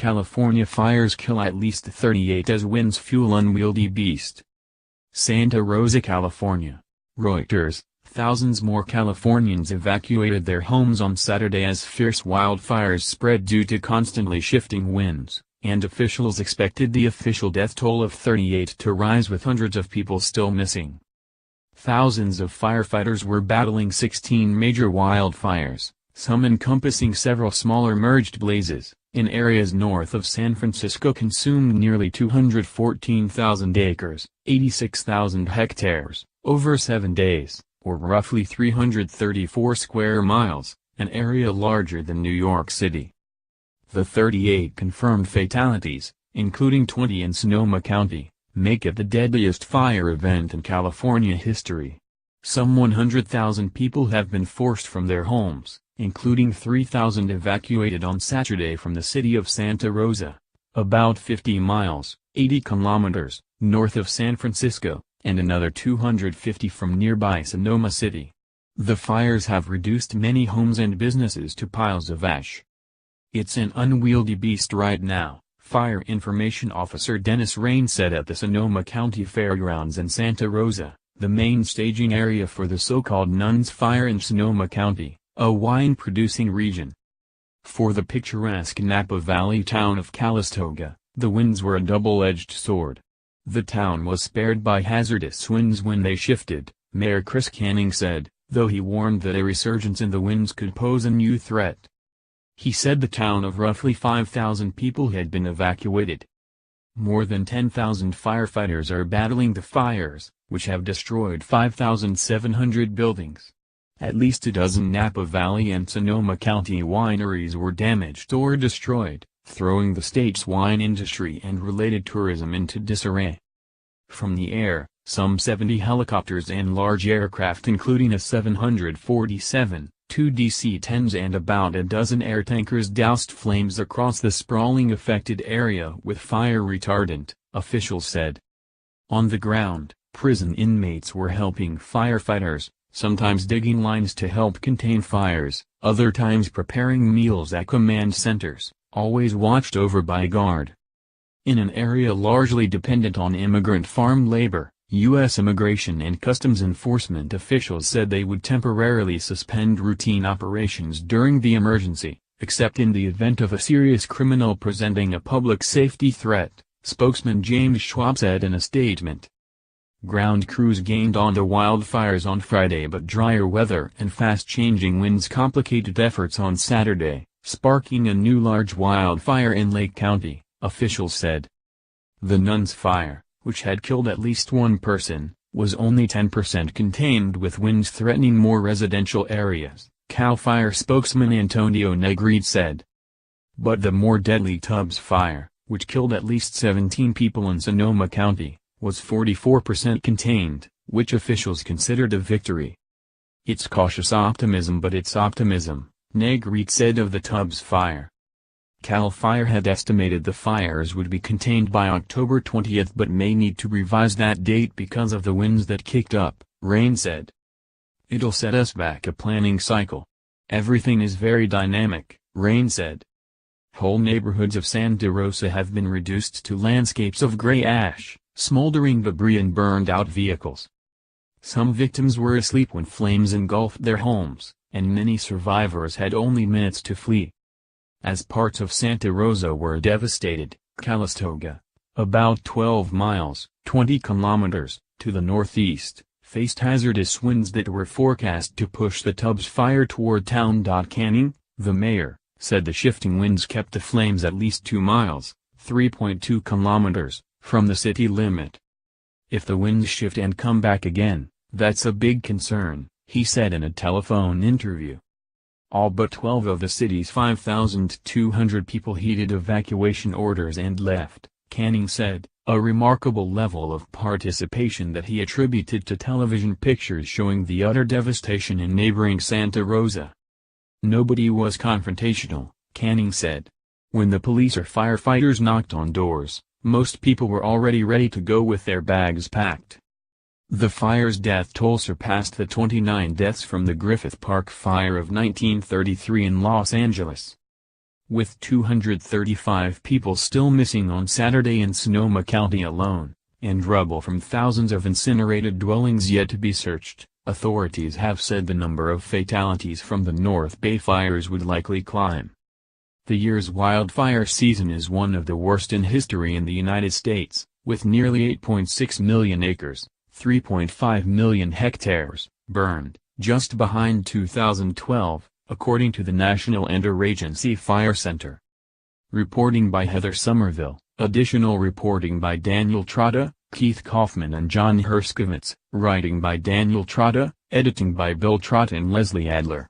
California fires kill at least 38 as winds fuel unwieldy beast. Santa Rosa, California. Reuters. Thousands more Californians evacuated their homes on Saturday as fierce wildfires spread due to constantly shifting winds, and officials expected the official death toll of 38 to rise with hundreds of people still missing. Thousands of firefighters were battling 16 major wildfires, some encompassing several smaller merged blazes, in areas north of San Francisco consumed nearly 214,000 acres, 86,000 hectares, over 7 days, or roughly 334 square miles, an area larger than New York City. The 38 confirmed fatalities, including 20 in Sonoma County, make it the deadliest fire event in California history. Some 100,000 people have been forced from their homes, including 3,000 evacuated on Saturday from the city of Santa Rosa, about 50 miles, 80 kilometers, north of San Francisco, and another 250 from nearby Sonoma City. The fires have reduced many homes and businesses to piles of ash. It's an unwieldy beast right now, Fire Information Officer Dennis Rain said at the Sonoma County Fairgrounds in Santa Rosa, the main staging area for the so-called Nuns Fire in Sonoma County, a wine-producing region. For the picturesque Napa Valley town of Calistoga, the winds were a double-edged sword. The town was spared by hazardous winds when they shifted, Mayor Chris Canning said, though he warned that a resurgence in the winds could pose a new threat. He said the town of roughly 5,000 people had been evacuated. More than 10,000 firefighters are battling the fires, which have destroyed 5,700 buildings. At least a dozen Napa Valley and Sonoma County wineries were damaged or destroyed, throwing the state's wine industry and related tourism into disarray. From the air, some 70 helicopters and large aircraft including a 747, 2 DC-10s and about a dozen air tankers doused flames across the sprawling affected area with fire retardant, officials said. On the ground, prison inmates were helping firefighters, sometimes digging lines to help contain fires, other times preparing meals at command centers, always watched over by a guard. In an area largely dependent on immigrant farm labor, U.S. Immigration and Customs Enforcement officials said they would temporarily suspend routine operations during the emergency, except in the event of a serious criminal presenting a public safety threat, spokesman James Schwab said in a statement. Ground crews gained on the wildfires on Friday, but drier weather and fast-changing winds complicated efforts on Saturday, sparking a new large wildfire in Lake County, officials said. The Nuns Fire, which had killed at least one person, was only 10% contained with winds threatening more residential areas, CAL FIRE spokesman Antonio Negrid said. But the more deadly Tubbs Fire, which killed at least 17 people in Sonoma County, was 44% contained, which officials considered a victory. It's cautious optimism, but it's optimism, Negrid said of the Tubbs Fire. Cal Fire had estimated the fires would be contained by October 20 but may need to revise that date because of the winds that kicked up, Rain said. It'll set us back a planning cycle. Everything is very dynamic, Rain said. Whole neighborhoods of Santa Rosa have been reduced to landscapes of gray ash, smoldering debris and burned-out vehicles. Some victims were asleep when flames engulfed their homes, and many survivors had only minutes to flee. As parts of Santa Rosa were devastated, Calistoga, about 12 miles, 20 kilometers, to the northeast, faced hazardous winds that were forecast to push the Tubbs Fire toward town. Canning, the mayor, said the shifting winds kept the flames at least 2 miles, 3.2 kilometers, from the city limit. If the winds shift and come back again, that's a big concern, he said in a telephone interview. All but 12 of the city's 5,200 people heeded evacuation orders and left, Canning said, a remarkable level of participation that he attributed to television pictures showing the utter devastation in neighboring Santa Rosa. Nobody was confrontational, Canning said. When the police or firefighters knocked on doors, most people were already ready to go with their bags packed. The fire's death toll surpassed the 29 deaths from the Griffith Park fire of 1933 in Los Angeles. with 235 people still missing on Saturday in Sonoma County alone, and rubble from thousands of incinerated dwellings yet to be searched. Authorities have said the number of fatalities from the North Bay fires would likely climb. The year's wildfire season is one of the worst in history in the United States, with nearly 8.6 million acres, 3.5 million hectares, burned, just behind 2012, according to the National Interagency Fire Center. Reporting by Heather Somerville, additional reporting by Daniel Trotta, Keith Kaufman and John Herskovitz, writing by Daniel Trotta, editing by Bill Trotta and Leslie Adler.